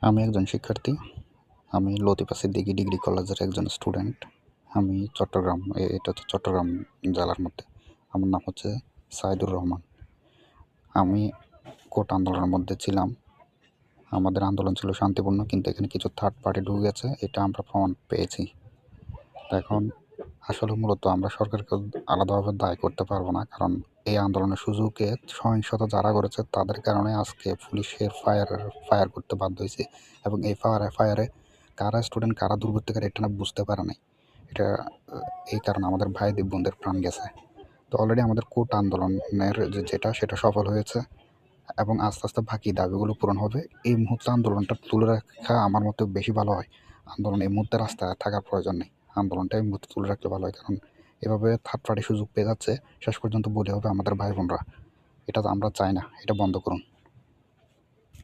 আমি একজন শিক্ষার্থী। আমি লতিফা সিদ্দিকী ডিগ্রি কলেজের একজন স্টুডেন্ট। আমি চট্টগ্রাম, এটা হচ্ছে চট্টগ্রাম জেলার মধ্যে। আমার নাম হচ্ছে সাইদুর রহমান। আমি কোটা আন্দোলনের মধ্যে ছিলাম। আমাদের আন্দোলন ছিল শান্তিপূর্ণ, কিন্তু এখানে কিছু থার্ড পার্টি ঢুকে গেছে, এটা আমরা প্রমাণ পেয়েছি। তো এখন আসলে মূলত আমরা সরকারকে আলাদাভাবে দায় করতে পারবো না, কারণ এই আন্দোলনের সুযোগে সহিংসতা যারা করেছে তাদের কারণে আজকে পুলিশের ফায়ার করতে বাধ্য হয়েছে, এবং এই ফায়ারে কারা স্টুডেন্ট কারা দুর্বৃত্তকারী এটা না বুঝতে পারে নাই। এটা এই কারণে আমাদের ভাই বোনদের প্রাণ গেছে। তো অলরেডি আমাদের কোটা আন্দোলনের সেটা সফল হয়েছে, এবং আস্তে আস্তে বাকি দাবিগুলো পূরণ হবে। এই মুহূর্তে আন্দোলনটা তুলে রাখা আমার মতে বেশি ভালো হয়। আন্দোলন এই মুহূর্তে রাস্তায় থাকার প্রয়োজন নেই, আন্দোলনটা এই মুহূর্তে তুলে রাখলে ভালো হয়, কারণ এভাবে থার্ড পার্টি সুযোগ পেয়ে যাচ্ছে। শেষ পর্যন্ত বলে হবে আমাদের ভাই বোনরা। এটা তো আমরা চাই না, এটা বন্ধ করুন।